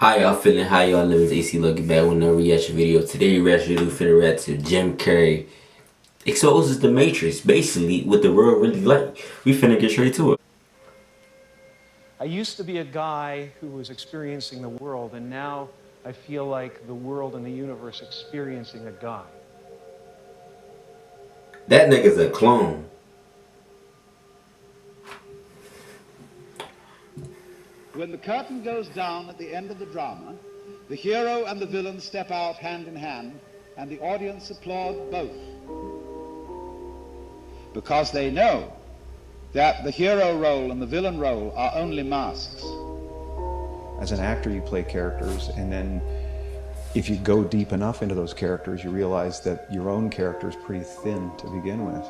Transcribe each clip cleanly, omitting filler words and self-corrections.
How y'all feeling? How y'all living? It's AC looking back with another reaction video. Today reaction video finna react to Jim Carrey exposes the Matrix, basically what the world really like. We finna get straight to it. I used to be a guy who was experiencing the world, and now I feel like the world and the universe experiencing a guy. That nigga's a clone. When the curtain goes down at the end of the drama, the hero and the villain step out hand in hand, and the audience applaud both. Because they know that the hero role and the villain role are only masks. As an actor, you play characters, and then if you go deep enough into those characters, you realize that your own character is pretty thin to begin with,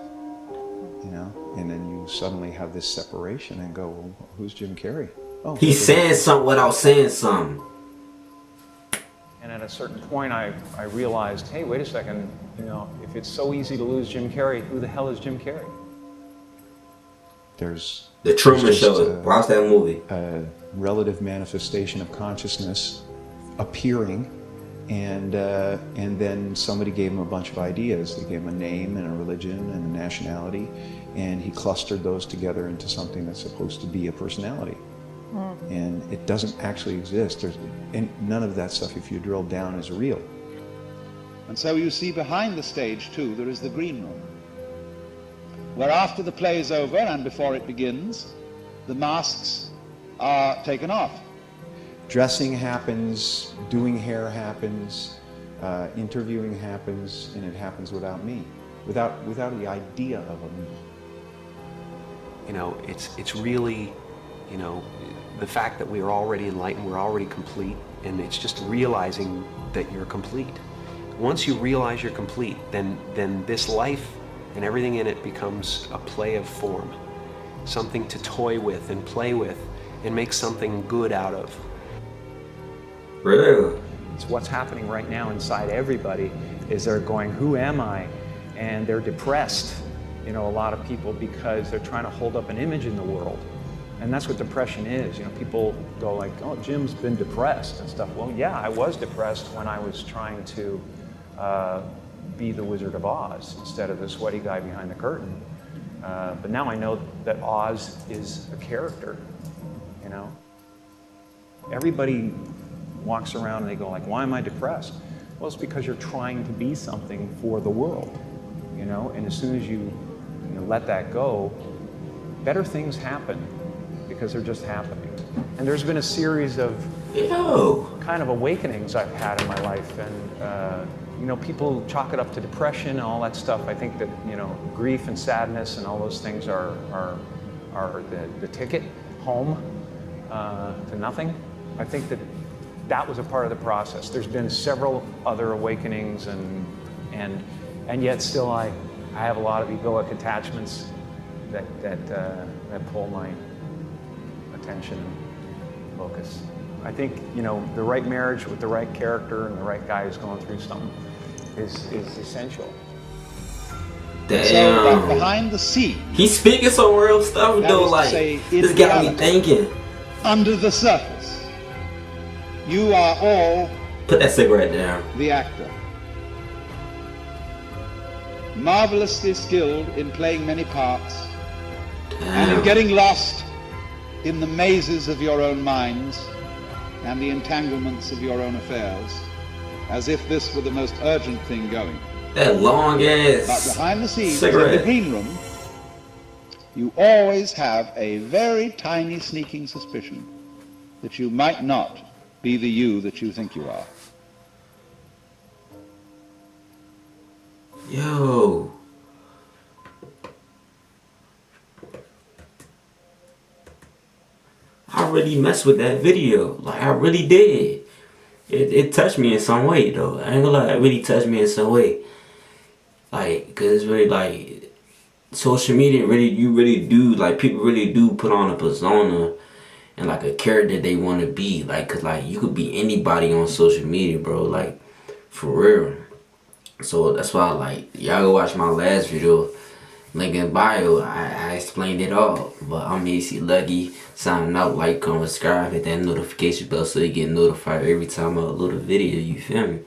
you know? And then you suddenly have this separation and go, well, who's Jim Carrey? Oh, he's saying something without saying something. And at a certain point, I realized, hey, wait a second, you know, if it's so easy to lose Jim Carrey, who the hell is Jim Carrey? There's The Truman Show. Watch that movie. A relative manifestation of consciousness appearing, and then somebody gave him a bunch of ideas. They gave him a name and a religion and a nationality, and he clustered those together into something that's supposed to be a personality. And it doesn't actually exist. And none of that stuff, if you drill down, is real. And so you see behind the stage too, there is the green room, where after the play is over and before it begins, the masks are taken off. Dressing happens, doing hair happens, interviewing happens, and it happens without me, without the idea of a me. You know, it's really, you know, the fact that we are already enlightened, we're already complete, and it's just realizing that you're complete. Once you realize you're complete, then this life and everything in it becomes a play of form, something to toy with and play with and make something good out of. Really? It's what's happening right now inside everybody is they're going, who am I? And they're depressed, you know, a lot of people, because they're trying to hold up an image in the world. And that's what depression is. You know, people go like, oh, Jim's been depressed and stuff. Well, yeah, I was depressed when I was trying to be the Wizard of Oz instead of the sweaty guy behind the curtain. But now I know that Oz is a character, you know. Everybody walks around and they go like, why am I depressed? Well, it's because you're trying to be something for the world, you know. And as soon as you let that go, better things happen, because they're just happening. And there's been a series of kind of awakenings I've had in my life, and you know, people chalk it up to depression and all that stuff. I think that, you know, grief and sadness and all those things are the ticket home to nothing. I think that was a part of the process. There's been several other awakenings, and yet still I have a lot of egoic attachments that pull my attention and focus. I think, you know, the right marriage with the right character and the right guy who's going through something is essential. Damn. So behind the scenes, he's speaking some real stuff though, like, this got me thinking. Under the surface, you are all, put that cigarette down, the actor. Marvelously skilled in playing many parts, and in getting lost in the mazes of your own minds and the entanglements of your own affairs, as if this were the most urgent thing going. That long ass But behind the scenes, cigarette. in the green room, you always have a very tiny sneaking suspicion that you might not be the you that you think you are. Yo. I really messed with that video. Like, I really did. It touched me in some way, though. I ain't gonna lie, it really touched me in some way. Like, cause it's really like, social media really, you really do, like, people really do put on a persona and like a character they want to be. Like, cause like, you could be anybody on social media, bro. Like, for real. So that's why, like, y'all go watch my last video. link in bio, I explained it all. But I'm AC Lucky, signing out, like, comment, subscribe, hit that notification bell so you get notified every time I upload a video, you feel me?